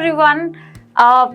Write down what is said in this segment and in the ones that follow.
everyone.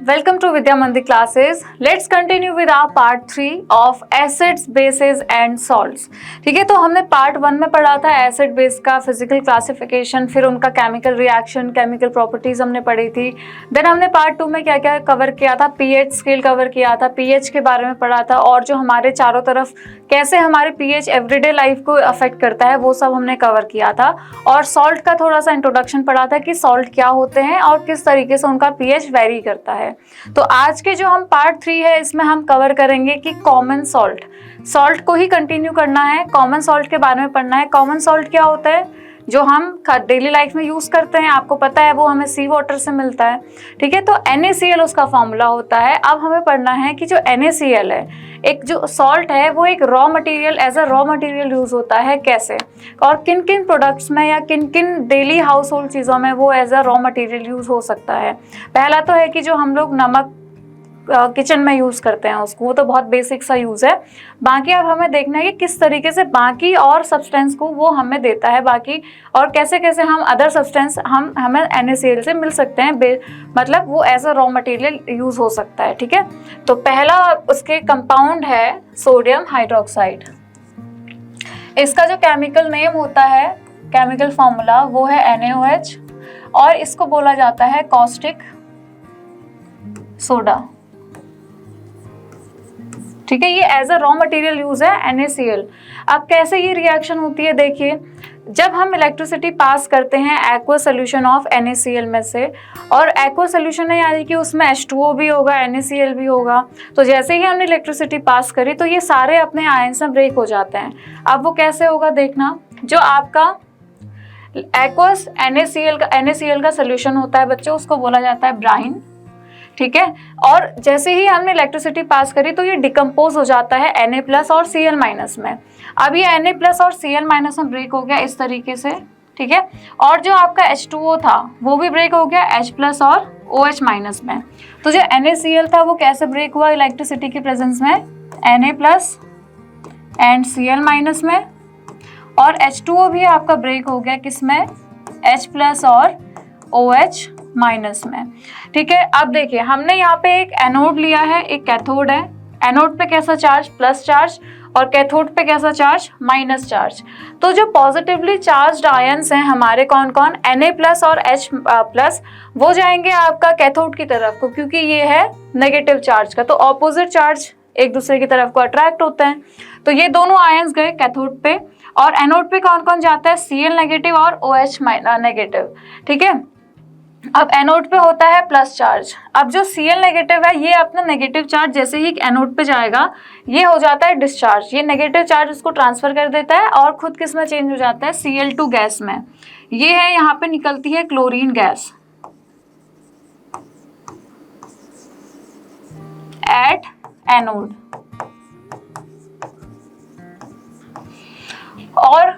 Welcome to Vidya Mandi classes. Let's continue with our part 3 of acids, bases and salts. ठीक है, तो हमने part 1 में पढ़ा था एसिड बेस का फिजिकल क्लासिफिकेशन, फिर उनका केमिकल रिएक्शन, केमिकल प्रॉपर्टीज हमने पढ़ी थी. देन हमने पार्ट 2 में क्या क्या कवर किया था, पीएच स्केल कवर किया था, पीएच के बारे में पढ़ा था और जो हमारे चारों तरफ कैसे हमारे पीएच एवरीडे लाइफ को अफेक्ट करता है वो सब हमने कवर किया था. और सॉल्ट का थोड़ा सा इंट्रोडक्शन पढ़ा था कि सॉल्ट क्या होते हैं और किस तरीके से उनका पीएच वेरी करता है. तो आज के जो हम पार्ट 3 है इसमें हम कवर करेंगे कि कॉमन सॉल्ट को ही कंटिन्यू करना है. कॉमन सॉल्ट के बारे में पढ़ना है. कॉमन सॉल्ट क्या होता है, जो हम डेली लाइफ में यूज करते हैं, आपको पता है वो हमें सी वाटर से मिलता है. ठीक है, तो NaCl उसका फॉर्मूला होता है. अब हमें पढ़ना है कि जो NaCl है, एक जो सॉल्ट है वो एक raw material, as a raw material use होता है कैसे, और किन किन प्रोडक्ट्स में या किन किन डेली हाउस होल्ड चीज़ों में वो as a raw material use हो सकता है. पहला तो है कि जो हम लोग नमक किचन में यूज़ करते हैं उसको, वो तो बहुत बेसिक सा यूज़ है. बाकी अब हमें देखना है कि किस तरीके से बाकी और सब्सटेंस को वो हमें देता है बाकी, और कैसे कैसे हम अदर सब्सटेंस हमें NaCl से मिल सकते हैं, मतलब वो as a raw material use हो सकता है. ठीक है, तो पहला उसके कंपाउंड है सोडियम हाइड्रोक्साइड. इसका जो केमिकल नेम होता है, केमिकल फॉर्मूला, वो है NaOH और इसको बोला जाता है कॉस्टिक सोडा. ठीक है, ये as a raw material use है NaCl. अब कैसे ये रिएक्शन होती है, देखिए, जब हम इलेक्ट्रिसिटी पास करते हैं एक्वा सोल्यूशन ऑफ NaCl में से, और एक्वा सोल्यूशन है यानी कि उसमें H2O भी होगा, NaCl भी होगा, तो जैसे ही हमने इलेक्ट्रिसिटी पास करी तो ये सारे अपने आयंस में ब्रेक हो जाते हैं. अब वो कैसे होगा देखना, जो आपका एक्वस NaCl का सोल्यूशन होता है बच्चों, उसको बोला जाता है ब्राइन. ठीक है, और जैसे ही हमने इलेक्ट्रिसिटी पास करी तो ये डिकम्पोज हो जाता है Na+ और Cl- में. अब ये Na+ और Cl- में ब्रेक हो गया इस तरीके से. ठीक है, और जो आपका H2O था वो भी ब्रेक हो गया H+ और OH- में. तो जो NaCl था वो कैसे ब्रेक हुआ इलेक्ट्रिसिटी की प्रेजेंस में, Na+ एंड Cl- में, और H2O भी आपका ब्रेक हो गया किसमें, H+ और OH- में. ठीक है, अब देखिए हमने यहाँ पे एक एनोड लिया है, एक कैथोड है. एनोड पे कैसा चार्ज, प्लस चार्ज, और कैथोड पे कैसा चार्ज, माइनस चार्ज. तो जो पॉजिटिवली चार्ज्ड आयंस हैं हमारे कौन कौन, Na+ और H+, वो जाएंगे आपका कैथोड की तरफ को, क्योंकि ये है नेगेटिव चार्ज का, तो ऑपोजिट चार्ज एक दूसरे की तरफ को अट्रैक्ट होते हैं. तो ये दोनों आयंस गए कैथोड पे, और एनोड पे कौन कौन जाता है, Cl- और OH-. ठीक है, अब एनोड पे होता है प्लस चार्ज. अब जो Cl- है ये अपना नेगेटिव चार्ज जैसे ही एनोड पे जाएगा ये हो जाता है डिस्चार्ज. ये नेगेटिव चार्ज उसको ट्रांसफर कर देता है और खुद किस में चेंज हो जाता है, Cl2 गैस में. ये है, यहाँ पे निकलती है क्लोरीन गैस एट एनोड. और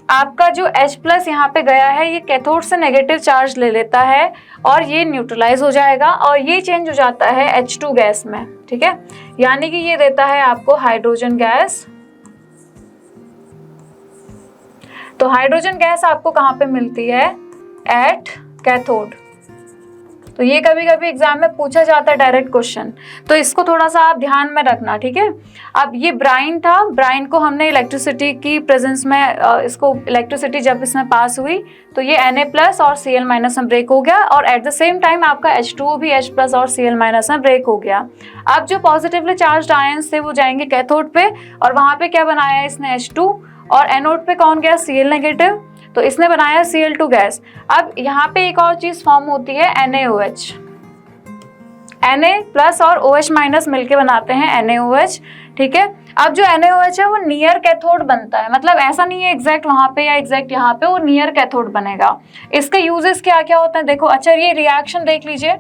आपका जो H+ यहाँ पे गया है ये कैथोड से नेगेटिव चार्ज ले लेता है और ये न्यूट्रलाइज हो जाएगा और ये चेंज हो जाता है H2 गैस में. ठीक है, यानी कि ये देता है आपको हाइड्रोजन गैस. तो हाइड्रोजन गैस आपको कहाँ पे मिलती है, एट कैथोड. तो ये कभी कभी एग्जाम में पूछा जाता है डायरेक्ट क्वेश्चन, तो इसको थोड़ा सा आप ध्यान में रखना. ठीक है, अब ये ब्राइन था, ब्राइन को हमने इलेक्ट्रिसिटी की प्रेजेंस में इसको इलेक्ट्रिसिटी जब इसमें पास हुई तो ये Na+ और Cl- में ब्रेक हो गया, और एट द सेम टाइम आपका H2O भी H+ और Cl- में ब्रेक हो गया. अब जो पॉजिटिवली चार्ज आयंस थे वो जाएंगे कैथोड पे, और वहां पे क्या बनाया इसने, H2, और एनोड पे कौन गया, Cl-, तो इसने बनाया Cl2 गैस. अब यहाँ पे एक और चीज फॉर्म होती है NaOH. Na+ और OH- मिलके बनाते हैं NaOH. ठीक है, अब जो NaOH है वो नियर कैथोड बनता है, मतलब ऐसा नहीं है एग्जैक्ट वहां पे या एग्जैक्ट यहाँ पे, वो नियर कैथोड बनेगा. इसके यूजेस क्या क्या होते हैं देखो. अच्छा, ये रिएक्शन देख लीजिए,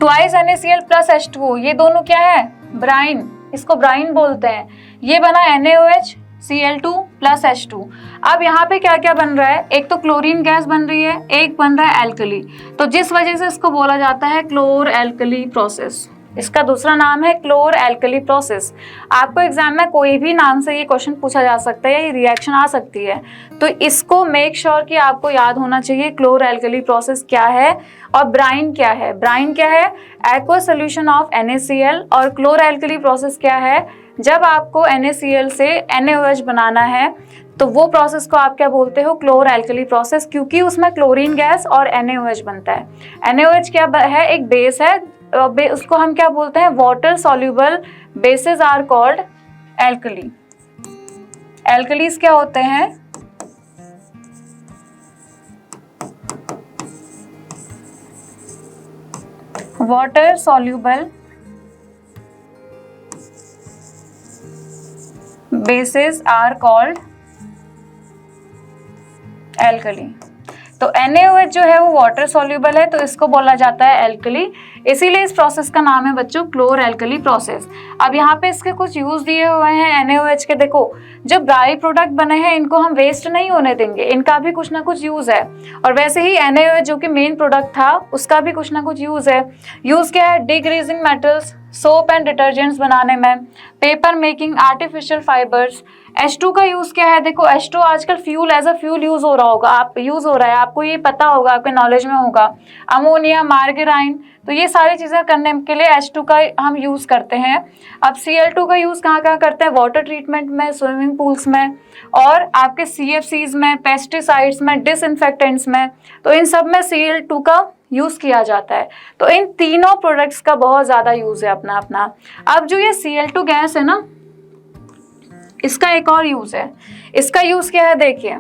ट्वाइस NaCl + H2O, ये दोनों क्या है, ब्राइन, इसको ब्राइन बोलते हैं. ये बना NaOH Cl2 + H2. अब यहाँ पे क्या क्या बन रहा है, एक तो क्लोरीन गैस बन रही है, एक बन रहा है एल्कली. तो जिस वजह से इसको बोला जाता है क्लोर एल्कली प्रोसेस. इसका दूसरा नाम है क्लोर एल्कली प्रोसेस। आपको एग्जाम में कोई भी नाम से ये क्वेश्चन पूछा जा सकता है या ये रिएक्शन आ सकती है, तो इसको मेक श्योर कि आपको याद होना चाहिए क्लोर एल्कली प्रोसेस क्या है और ब्राइन क्या है। ब्राइन क्या है? Aqueous solution of NaCl। और क्लोर एल्कली प्रोसेस क्या है? जब आपको NaCl से NaOH बनाना है तो वो प्रोसेस को आप क्या बोलते हो? क्लोर एल्कली प्रोसेस, क्योंकि उसमें क्लोरीन गैस और NaOH बनता है। NaOH क्या है? एक बेस है, उसको हम क्या बोलते हैं? Water soluble bases are called alkali. Alkalis क्या होते हैं? Water soluble bases are called alkali. तो NaOH जो है वो वाटर सॉल्यूबल है, तो इसको बोला जाता है एल्कली। इसीलिए इस प्रोसेस का नाम है बच्चों क्लोर एल्कली प्रोसेस। अब यहाँ पे इसके कुछ यूज दिए हुए हैं NaOH के। देखो, जो बाई प्रोडक्ट बने हैं इनको हम वेस्ट नहीं होने देंगे, इनका भी कुछ ना कुछ यूज है। और वैसे ही NaOH जो कि मेन प्रोडक्ट था उसका भी कुछ ना कुछ यूज है। यूज क्या है? डिग्रीजिंग मेटल्स, सोप एंड डिटर्जेंट्स बनाने में, paper making, artificial fibres. H2 का यूज क्या है? देखो, H2 आजकल fuel as a fuel use हो रहा होगा, यूज हो रहा है, आपको ये पता होगा, आपके नॉलेज में होगा। अमोनिया, मार्गेराइन, तो ये सारी चीजें करने के लिए H2 का हम यूज करते हैं। अब Cl2 का यूज कहाँ कहाँ करते हैं? वाटर ट्रीटमेंट में, स्विमिंग पूल्स में, और आपके CFCs में, पेस्टिसाइड्स में, डिसइंफेक्टेंट्स में। तो इन सब में Cl2 का यूज किया जाता है। तो इन तीनों प्रोडक्ट्स का बहुत ज्यादा यूज है अपना अपना। अब जो ये Cl2 गैस है ना, इसका एक और यूज है। इसका यूज क्या है? देखिए,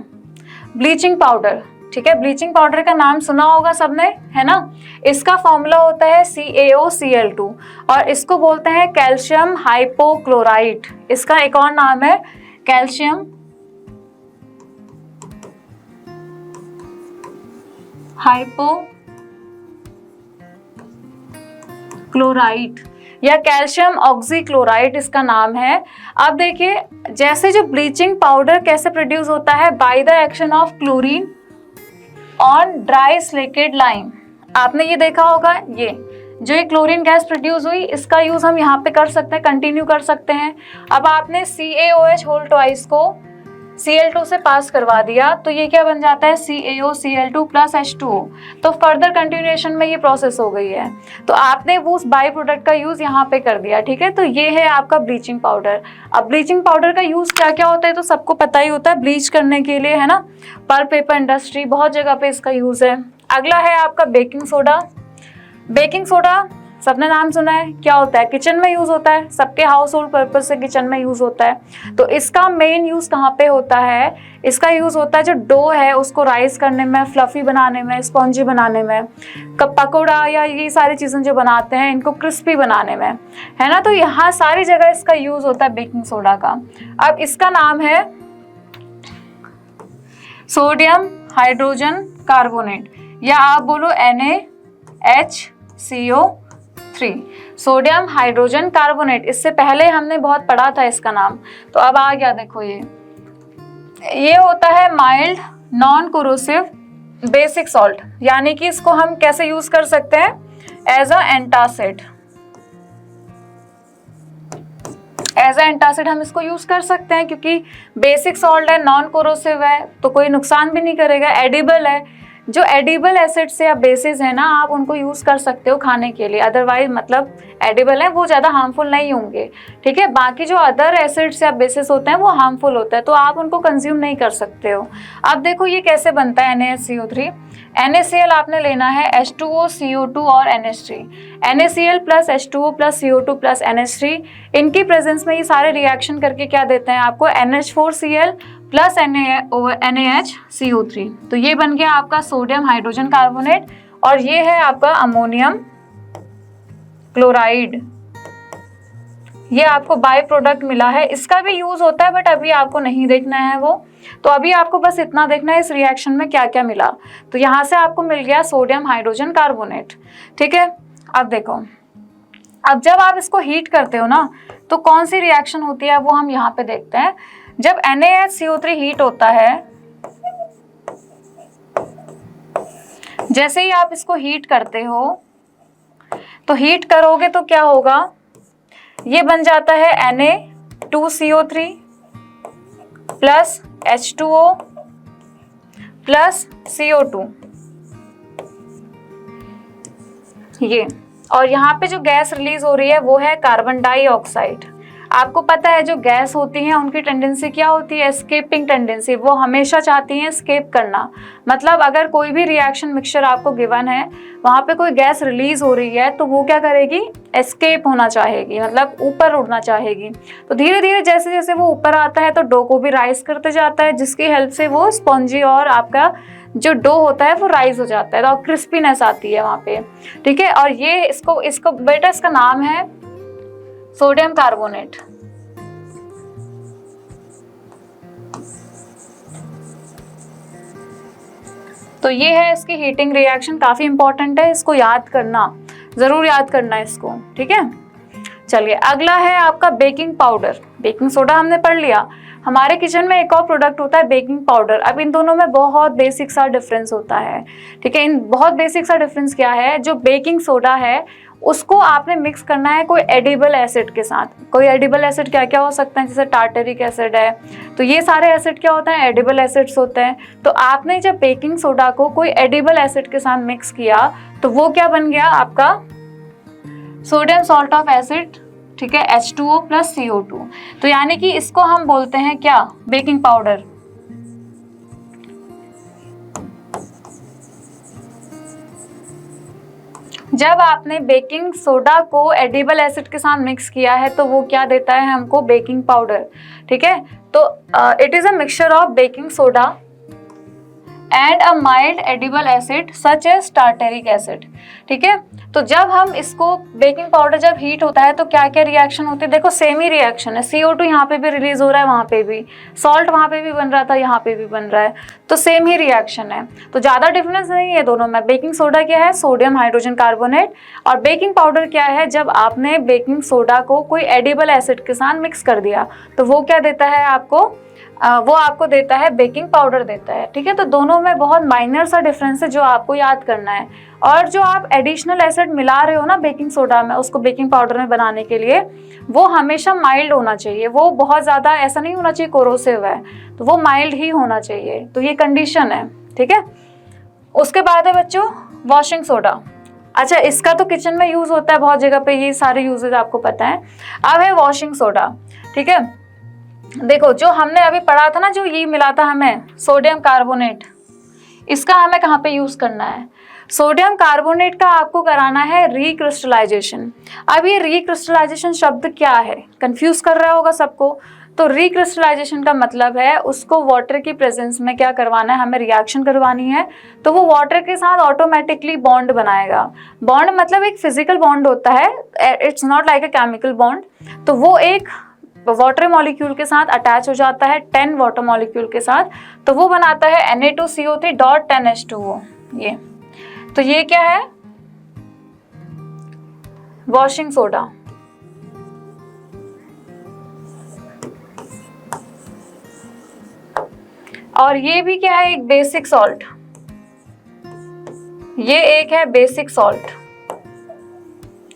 ब्लीचिंग पाउडर, ठीक है, ब्लीचिंग पाउडर का नाम सुना होगा सबने, है ना। इसका फॉर्मूला होता है CaOCl2 और इसको बोलते हैं कैल्शियम हाइपोक्लोराइट। इसका एक और नाम है कैल्शियम हाइपोक्लोराइट या कैल्शियम ऑक्सीक्लोराइड इसका नाम है। अब देखिए, जैसे जो ब्लीचिंग पाउडर कैसे प्रोड्यूस होता है? By the action of chlorine on dry slaked lime. आपने ये देखा होगा, ये जो ये क्लोरीन गैस प्रोड्यूस हुई, इसका यूज हम यहाँ पे कर सकते हैं, कंटिन्यू कर सकते हैं। अब आपने CaOH होल ट्वाइस को Cl2 से पास करवा दिया, तो ये क्या बन जाता है? CaOCl2 plus H2O। तो फर्दर कंटिन्यूएशन में ये प्रोसेस हो गई है, तो आपने वो उस बाई प्रोडक्ट का यूज यहाँ पे कर दिया, ठीक है। तो ये है आपका ब्लीचिंग पाउडर। अब ब्लीचिंग पाउडर का यूज क्या क्या होता है तो सबको पता ही होता है, ब्लीच करने के लिए, है ना। पल्प पेपर इंडस्ट्री, बहुत जगह पे इसका यूज है। अगला है आपका बेकिंग सोडा। बेकिंग सोडा सबने नाम सुना है, क्या होता है? किचन में यूज होता है, सबके हाउस होल्ड पर्पज से किचन में यूज होता है। तो इसका मेन यूज कहाँ पे होता है? इसका यूज होता है जो डो है उसको राइस करने में, फ्लफी बनाने में, स्पॉन्जी बनाने में, पकौड़ा या ये सारी चीजें जो बनाते हैं इनको क्रिस्पी बनाने में, है ना। तो यहाँ सारी जगह इसका यूज होता है बेकिंग सोडा का। अब इसका नाम है सोडियम हाइड्रोजन कार्बोनेट, या आप बोलो NaHCO3, सोडियम हाइड्रोजन कार्बोनेट। इससे पहले हमने बहुत पढ़ा था इसका नाम, तो अब आ गया। देखो, ये होता है mild non corrosive basic salt, यानी कि इसको हम कैसे यूज कर सकते हैं? As a antacid. As a antacid हम इसको यूज कर सकते हैं, क्योंकि बेसिक सॉल्ट है, नॉन कोरोसिव है, तो कोई नुकसान भी नहीं करेगा, एडिबल है। जो एडिबल एसिड्स या बेसिस है ना, आप उनको यूज कर सकते हो खाने के लिए, अदरवाइज मतलब एडिबल है वो ज़्यादा हार्मफुल नहीं होंगे, ठीक है। बाकी जो अदर एसिड्स या बेसिस होते हैं वो हार्मफुल होता है, तो आप उनको कंज्यूम नहीं कर सकते हो। अब देखो ये कैसे बनता है NaHCO3। NaCl आपने लेना है, H2O, CO2 और NH3। NaCl plus H2O plus CO2 plus NH3, इनकी प्रेजेंस में ये सारे रिएक्शन करके क्या देते हैं आपको? NH4Cl plus NaHCO3। तो ये बन गया आपका सोडियम हाइड्रोजन कार्बोनेट, और ये है आपका अमोनियम क्लोराइड। ये आपको बाय प्रोडक्ट मिला है, इसका भी यूज होता है बट अभी आपको नहीं देखना है वो। तो अभी आपको बस इतना देखना है इस रिएक्शन में क्या क्या मिला। तो यहाँ से आपको मिल गया सोडियम हाइड्रोजन कार्बोनेट, ठीक है। अब देखो, अब जब आप इसको हीट करते हो ना, तो कौन सी रिएक्शन होती है वो हम यहाँ पे देखते हैं। जब NaHCO3 हीट होता है, जैसे ही आप इसको हीट करते हो तो हीट करोगे तो क्या होगा, ये बन जाता है Na2CO3 plus H2O plus CO2, ये। और यहाँ पे जो गैस रिलीज हो रही है वो है कार्बन डाइऑक्साइड। आपको पता है जो गैस होती हैं उनकी टेंडेंसी क्या होती है, एस्केपिंग टेंडेंसी, वो हमेशा चाहती हैं एस्केप करना। मतलब अगर कोई भी रिएक्शन मिक्सचर आपको गिवन है, वहाँ पे कोई गैस रिलीज हो रही है, तो वो क्या करेगी, एस्केप होना चाहेगी, मतलब ऊपर उड़ना चाहेगी। तो धीरे धीरे जैसे जैसे वो ऊपर आता है तो डो को भी राइज करते जाता है, जिसकी हेल्प से वो स्पॉन्जी और आपका जो डो होता है वो राइज हो जाता है, तो क्रिस्पीनेस आती है वहाँ पे, ठीक है। और ये इसको बेटा इसका नाम है सोडियम कार्बोनेट। तो ये है इसकी हीटिंग रिएक्शन, काफी इंपॉर्टेंट है, इसको याद करना, जरूर याद करना इसको, ठीक है। चलिए अगला है आपका बेकिंग पाउडर। बेकिंग सोडा हमने पढ़ लिया। हमारे किचन में एक और प्रोडक्ट होता है बेकिंग पाउडर। अब इन दोनों में बहुत बेसिक सा डिफरेंस होता है, ठीक है। इन बहुत बेसिक सा डिफरेंस क्या है, जो बेकिंग सोडा है उसको आपने मिक्स करना है कोई एडिबल एसिड के साथ। कोई एडिबल एसिड क्या क्या हो सकते हैं, जैसे टार्टरिक एसिड है, तो ये सारे एसिड क्या होते हैं, एडिबल एसिड्स होते हैं। तो आपने जब बेकिंग सोडा को कोई एडिबल एसिड के साथ मिक्स किया तो वो क्या बन गया आपका सोडियम सॉल्ट ऑफ एसिड, ठीक है, H2O प्लस CO2। तो यानी कि इसको हम बोलते हैं क्या, बेकिंग पाउडर। जब आपने बेकिंग सोडा को एडिबल एसिड के साथ मिक्स किया है तो वो क्या देता है हमको, बेकिंग पाउडर, ठीक है। तो it is a mixture of baking soda and a mild edible acid such as tartaric acid, ठीक है। तो जब हम इसको बेकिंग पाउडर जब हीट होता है तो क्या क्या रिएक्शन होती है, देखो सेम ही रिएक्शन है, CO2 यहाँ पे भी रिलीज हो रहा है, वहाँ पे भी सॉल्ट वहाँ पे भी बन रहा था, यहाँ पे भी बन रहा है, तो सेम ही रिएक्शन है। तो ज़्यादा डिफरेंस नहीं है दोनों में। बेकिंग सोडा क्या है, सोडियम हाइड्रोजन कार्बोनेट, और बेकिंग पाउडर क्या है, जब आपने बेकिंग सोडा को कोई एडिबल एसिड के साथ मिक्स कर दिया तो वो क्या देता है आपको, वो आपको देता है बेकिंग पाउडर देता है, ठीक है। तो दोनों में बहुत माइनर सा डिफरेंस है जो आपको याद करना है। और जो आप एडिशनल एसिड मिला रहे हो ना बेकिंग सोडा में, उसको बेकिंग पाउडर में बनाने के लिए, वो हमेशा माइल्ड होना चाहिए, वो बहुत ज़्यादा ऐसा नहीं होना चाहिए कोरोसिव है, तो वो माइल्ड ही होना चाहिए। तो ये कंडीशन है, ठीक है। उसके बाद है बच्चों वॉशिंग सोडा। अच्छा, इसका तो किचन में यूज़ होता है बहुत जगह पे, ये सारे यूजेज आपको पता है। अब है वॉशिंग सोडा, ठीक है। देखो जो हमने अभी पढ़ा था ना, जो ये मिला था हमें सोडियम कार्बोनेट, इसका हमें कहाँ पे यूज़ करना है, सोडियम कार्बोनेट का आपको कराना है रिक्रिस्टलाइजेशन। अब ये रिक्रिस्टलाइजेशन शब्द क्या है, कंफ्यूज कर रहा होगा सबको। तो रिक्रिस्टलाइजेशन का मतलब है उसको वाटर की प्रेजेंस में क्या करवाना है, हमें रिएक्शन करवानी है, तो वो वाटर के साथ ऑटोमेटिकली बॉन्ड बनाएगा। बॉन्ड मतलब एक फिजिकल बॉन्ड होता है, it's not like a chemical bond. तो वो एक वाटर मॉलिक्यूल के साथ अटैच हो जाता है 10 वाटर मॉलिक्यूल के साथ, तो वो बनाता है Na2CO3 डॉट 10H2O। ये तो ये क्या है, वॉशिंग सोडा। और ये भी क्या है, एक बेसिक सॉल्ट, ये एक है बेसिक सॉल्ट।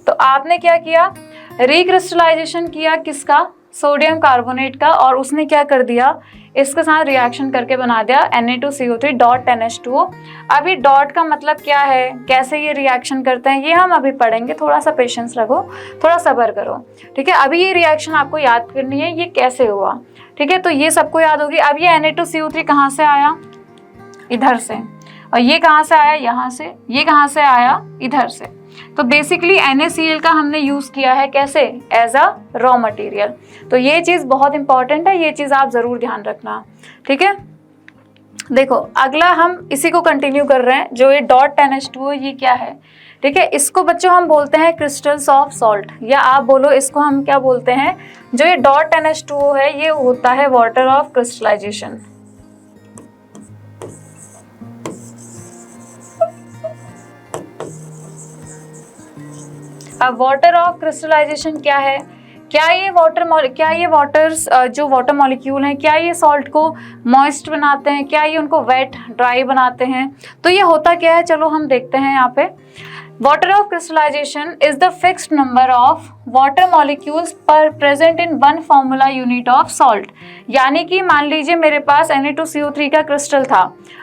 तो आपने क्या किया, रिक्रिस्टलाइजेशन किया किसका, सोडियम कार्बोनेट का, और उसने क्या कर दिया, इसके साथ रिएक्शन करके बना दिया Na2CO3 डॉट 10H2O। अभी डॉट का मतलब क्या है, कैसे ये रिएक्शन करते हैं, ये हम अभी पढ़ेंगे, थोड़ा सा पेशेंस रखो, थोड़ा सब्र करो, ठीक है। अभी ये रिएक्शन आपको याद करनी है, ये कैसे हुआ, ठीक है। तो ये सबको याद होगी। अब ये Na2CO3 कहाँ से आया, इधर से, और ये कहाँ से आया, यहाँ से, ये कहाँ से आया, इधर से। तो बेसिकली NaCl का हमने यूज़ किया है कैसे, एज अ रॉ मटेरियल। तो ये चीज़ बहुत इंपॉर्टेंट है, ये चीज़ आप ज़रूर ध्यान रखना, ठीक है। देखो अगला हम इसी को कंटिन्यू कर रहे हैं, जो ये डॉट 10H2O, ये क्या है, ठीक है। इसको बच्चों हम बोलते हैं क्रिस्टल्स ऑफ सॉल्ट, या आप बोलो इसको हम क्या बोलते हैं, जो ये डॉट 10H2O है ये होता है वाटर ऑफ क्रिस्टलाइजेशन। अब वाटर ऑफ क्रिस्टलाइजेशन क्या है, क्या ये वाटर जो वाटर मॉलिक्यूल हैं, क्या ये सॉल्ट को मॉइस्ट बनाते हैं, क्या ये उनको वेट ड्राई बनाते हैं? तो ये होता क्या है, चलो हम देखते हैं यहाँ पे। Water of crystallization is the fixed number of water molecules पर present in one formula unit of salt. यानी कि मान लीजिए मेरे पास Na2CO3 का क्रिस्टल था,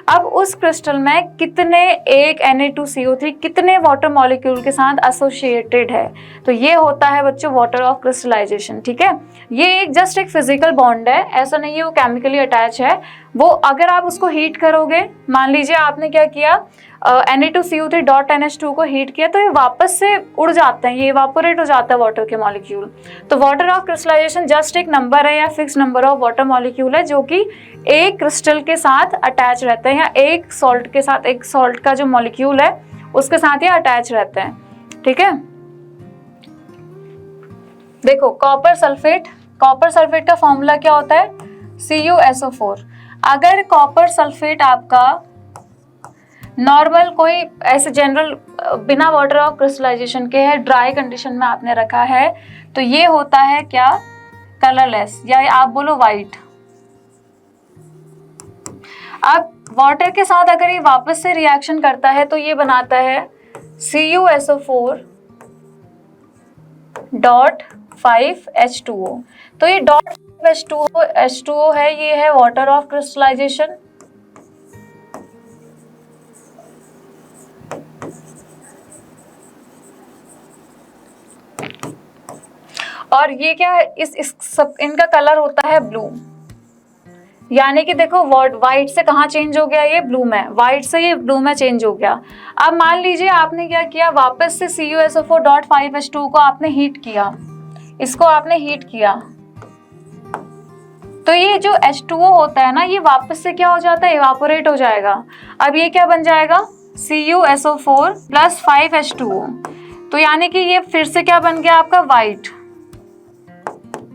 अब उस क्रिस्टल में कितने एक Na2CO3 कितने वाटर मॉलिक्यूल के साथ एसोसिएटेड है, तो ये होता है बच्चों वाटर ऑफ क्रिस्टलाइजेशन। ठीक है, ये एक जस्ट एक फिजिकल बॉन्ड है, ऐसा नहीं है वो केमिकली अटैच है। वो अगर आप उसको हीट करोगे, मान लीजिए आपने क्या किया, Na2CO3.NH2 को हीट किया, तो ये वापस से उड़ जाते हैं, ये इवापोरेट हो जाता है वाटर के मॉलिक्यूल। तो वाटर ऑफ क्रिस्टलाइजेशन जस्ट एक नंबर है या fix number of water molecule है जो कि एक क्रिस्टल के साथ अटैच रहते हैं, या एक सॉल्ट के साथ, एक सॉल्ट का जो मॉलिक्यूल है उसके साथ ये अटैच रहते हैं। ठीक है, देखो कॉपर सल्फेट का फॉर्मूला क्या होता है, CuSO4। अगर कॉपर सल्फेट आपका नॉर्मल कोई ऐसे जनरल बिना वाटर ऑफ क्रिस्टलाइजेशन के है, ड्राई कंडीशन में आपने रखा है, तो ये होता है क्या, कलरलेस, या आप बोलो वाइट। अब वाटर के साथ अगर ये वापस से रिएक्शन करता है तो ये बनाता है CuSO4.5H2O। तो ये .H2O है, ये है वाटर ऑफ क्रिस्टलाइजेशन। और ये क्या है, इस सब इनका कलर होता है ब्लू। यानी कि देखो वाइट से कहाँ चेंज हो गया, ये ब्लू में, वाइट से ये ब्लू में चेंज हो गया। अब मान लीजिए आपने क्या किया, वापस से CuSO4.5H2 को आपने हीट किया, इसको आपने हीट किया, तो ये जो H2O होता है ना, ये वापस से क्या हो जाता है, इवापोरेट हो जाएगा। अब ये क्या बन जाएगा, CuSO4 + 5H2O। तो यानी कि ये फिर से क्या बन गया आपका, वाइट।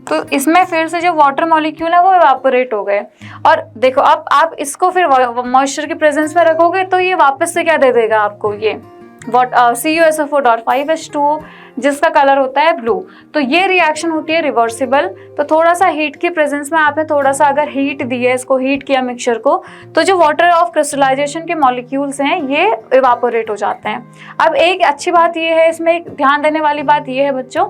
तो इसमें फिर से जो वाटर मॉलिक्यूल है वो इवापोरेट हो गए। और देखो अब आप इसको फिर मॉइस्चर की प्रेजेंस में रखोगे तो ये वापस से क्या दे देगा आपको, ये CuSO4.5H2O जिसका कलर होता है ब्लू। तो ये रिएक्शन होती है रिवर्सिबल। तो थोड़ा सा हीट की प्रेजेंस में आपने थोड़ा सा अगर हीट दी है, इसको हीट किया मिक्सचर को, तो जो वाटर ऑफ क्रिस्टलाइजेशन के मॉलिक्यूल्स हैं ये इवापोरेट हो जाते हैं। अब एक अच्छी बात ये है, इसमें एक ध्यान देने वाली बात ये है बच्चों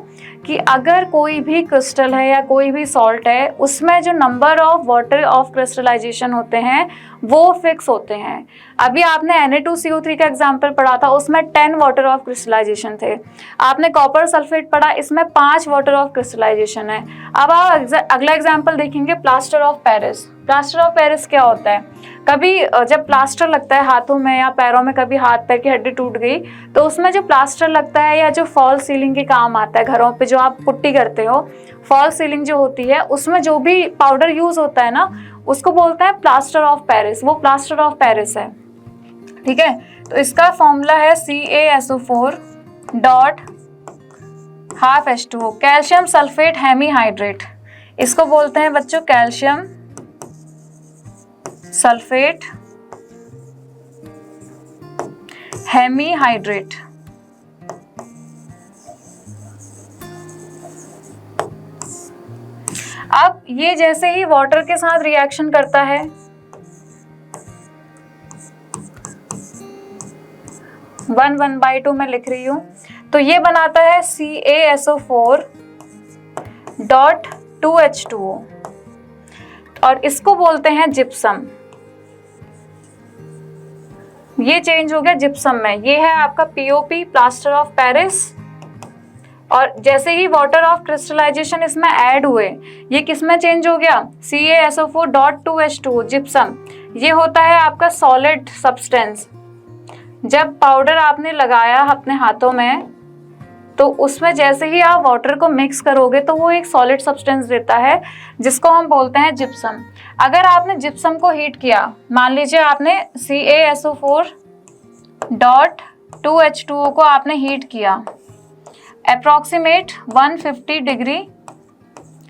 कि अगर कोई भी क्रिस्टल है या कोई भी सॉल्ट है, उसमें जो number of water of crystallization होते हैं वो फिक्स होते हैं। अभी आपने Na2CO3 का एग्जाम्पल पढ़ा था, उसमें 10 वाटर ऑफ क्रिस्टलाइजेशन थे। आपने कॉपर सल्फेट पढ़ा, इसमें 5 वाटर ऑफ क्रिस्टलाइजेशन है। अब आप अगला एग्जाम्पल देखेंगे, plaster of Paris. Plaster of Paris क्या होता है, कभी जब प्लास्टर लगता है हाथों में या पैरों में, कभी हाथ पैर की हड्डी टूट गई तो उसमें जो प्लास्टर लगता है या जो फॉल सीलिंग के काम आता है, घरों पे जो आप पुट्टी करते हो, फॉल सीलिंग जो होती है उसमें जो भी पाउडर यूज होता है ना, उसको बोलते हैं प्लास्टर ऑफ पेरिस। वो प्लास्टर ऑफ पेरिस है। ठीक है, तो इसका फॉर्मूला है CaSO4.5H2O, कैल्शियम सल्फेट हेमीहाइड्रेट। इसको बोलते हैं बच्चों कैल्शियम सल्फेट हेमीहाइड्रेट। अब ये जैसे ही वाटर के साथ रिएक्शन करता है, वन 1/2 में लिख रही हूं, तो ये बनाता है CaSO4.2H2O और इसको बोलते हैं जिप्सम। ये चेंज हो गया जिप्सम में। ये है आपका POP, प्लास्टर ऑफ पेरिस। और जैसे ही वाटर ऑफ क्रिस्टलाइजेशन इसमें ऐड हुए, ये किस में चेंज हो गया, CaSO4.2H2O जिप्सम। ये होता है आपका सॉलिड सब्सटेंस। जब पाउडर आपने लगाया अपने हाथों में, तो उसमें जैसे ही आप वाटर को मिक्स करोगे तो वो एक सॉलिड सब्सटेंस देता है जिसको हम बोलते हैं जिप्सम। अगर आपने जिप्सम को हीट किया, मान लीजिए आपने CaSO4.2H2O को आपने हीट किया अप्रॉक्सीमेट 150 डिग्री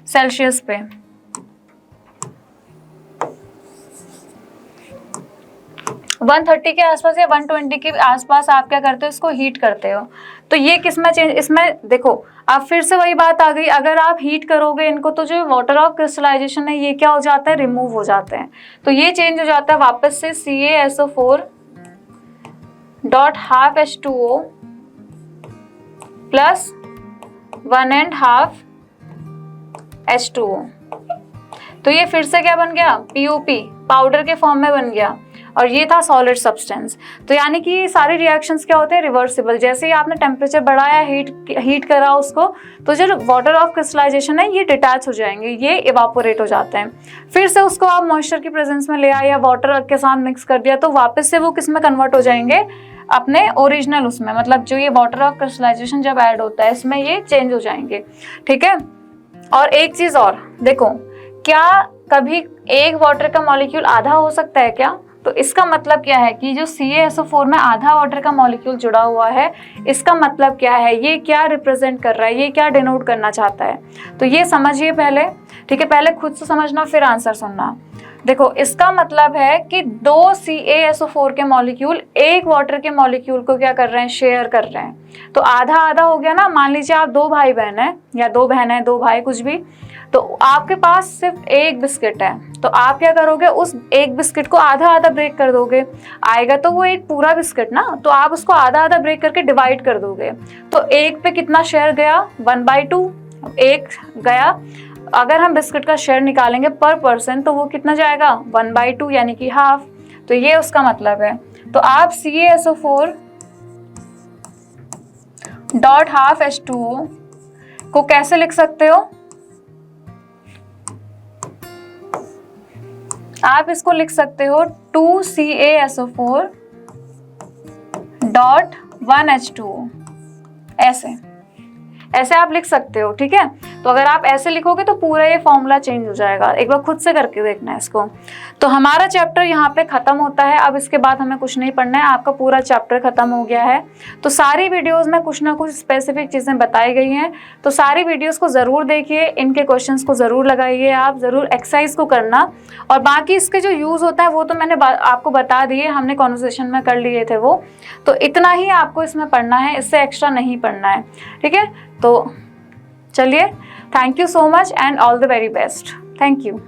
सेल्सियस पे, 130 के आसपास या 120 के आसपास आप क्या करते हो, इसको हीट करते हो। तो ये किस में चेंज, इसमें देखो अब फिर से वही बात आ गई, अगर आप हीट करोगे इनको तो जो वाटर ऑफ क्रिस्टलाइजेशन है ये क्या हो जाता है, रिमूव हो जाते हैं। तो ये चेंज हो जाता है वापस से CaSO4 dot half H2O plus 1.5 H2O। तो ये फिर से क्या बन गया, POP, पाउडर के फॉर्म में बन गया, और ये था सॉलिड सब्सटेंस। तो यानी कि ये सारे रिएक्शंस क्या होते हैं, रिवर्सिबल। जैसे ही आपने टेम्परेचर बढ़ाया, हीट करा उसको, तो जो वाटर ऑफ क्रिस्टलाइजेशन है ये डिटैच हो जाएंगे, ये इवापोरेट हो जाते हैं। फिर से उसको आप मॉइस्चर की प्रेजेंस में ले आए या वाटर के साथ मिक्स कर दिया, तो वापस से वो किस में कन्वर्ट हो जाएंगे, अपने ओरिजिनल उसमें, मतलब जो ये वाटर ऑफ क्रिस्टलाइजेशन जब ऐड होता है इसमें ये चेंज हो जाएंगे, ठीक है। और एक चीज और देखो, क्या कभी एक वाटर का मॉलिक्यूल आधा हो सकता है क्या? तो इसका मतलब क्या है कि जो CaSO4 में आधा वाटर का मॉलिक्यूल जुड़ा हुआ है, इसका मतलब क्या है, ये क्या रिप्रेजेंट कर रहा है, ये क्या डिनोट करना चाहता है, तो ये समझिए पहले, ठीक है। पहले खुद से समझना फिर आंसर सुनना। देखो इसका मतलब है कि 2 CaSO4 के मॉलिक्यूल एक वाटर के मॉलिक्यूल को क्या कर रहे हैं, शेयर कर रहे हैं। तो आधा आधा हो गया ना। मान लीजिए आप 2 भाई बहन हैं या 2 बहन है, 2 भाई, कुछ भी, तो आपके पास सिर्फ एक बिस्किट है, तो आप क्या करोगे, उस एक बिस्किट को आधा आधा ब्रेक कर दोगे, आएगा तो वो एक पूरा बिस्किट ना, तो आप उसको आधा आधा ब्रेक करके डिवाइड कर दोगे। तो एक पे कितना शेयर गया, 1/2 एक गया। अगर हम बिस्किट का शेयर निकालेंगे पर पर्सन तो वो कितना जाएगा, 1/2 यानी कि हाफ। तो ये उसका मतलब है। तो आप CaSO4 डॉट हाफ H2O को कैसे लिख सकते हो, आप इसको लिख सकते हो 2 CaSO4 डॉट 1 H2O, ऐसे आप लिख सकते हो, ठीक है। तो अगर आप ऐसे लिखोगे तो पूरा ये फॉर्मूला चेंज हो जाएगा। एक बार खुद से करके देखना है इसको। तो हमारा चैप्टर यहाँ पे खत्म होता है। अब इसके बाद हमें कुछ नहीं पढ़ना है, आपका पूरा चैप्टर खत्म हो गया है। तो सारी वीडियोस में कुछ ना कुछ स्पेसिफिक चीज़ें बताई गई हैं, तो सारी वीडियोस को ज़रूर देखिए, इनके क्वेश्चंस को ज़रूर लगाइए, आप ज़रूर एक्सरसाइज को करना। और बाकी इसके जो यूज़ होता है वो तो मैंने आपको बता दिए, हमने कॉन्वर्सेशन में कर लिए थे वो। तो इतना ही आपको इसमें पढ़ना है, इससे एक्स्ट्रा नहीं पढ़ना है, ठीक है। तो चलिए, thank you so much and all the very best. Thank you.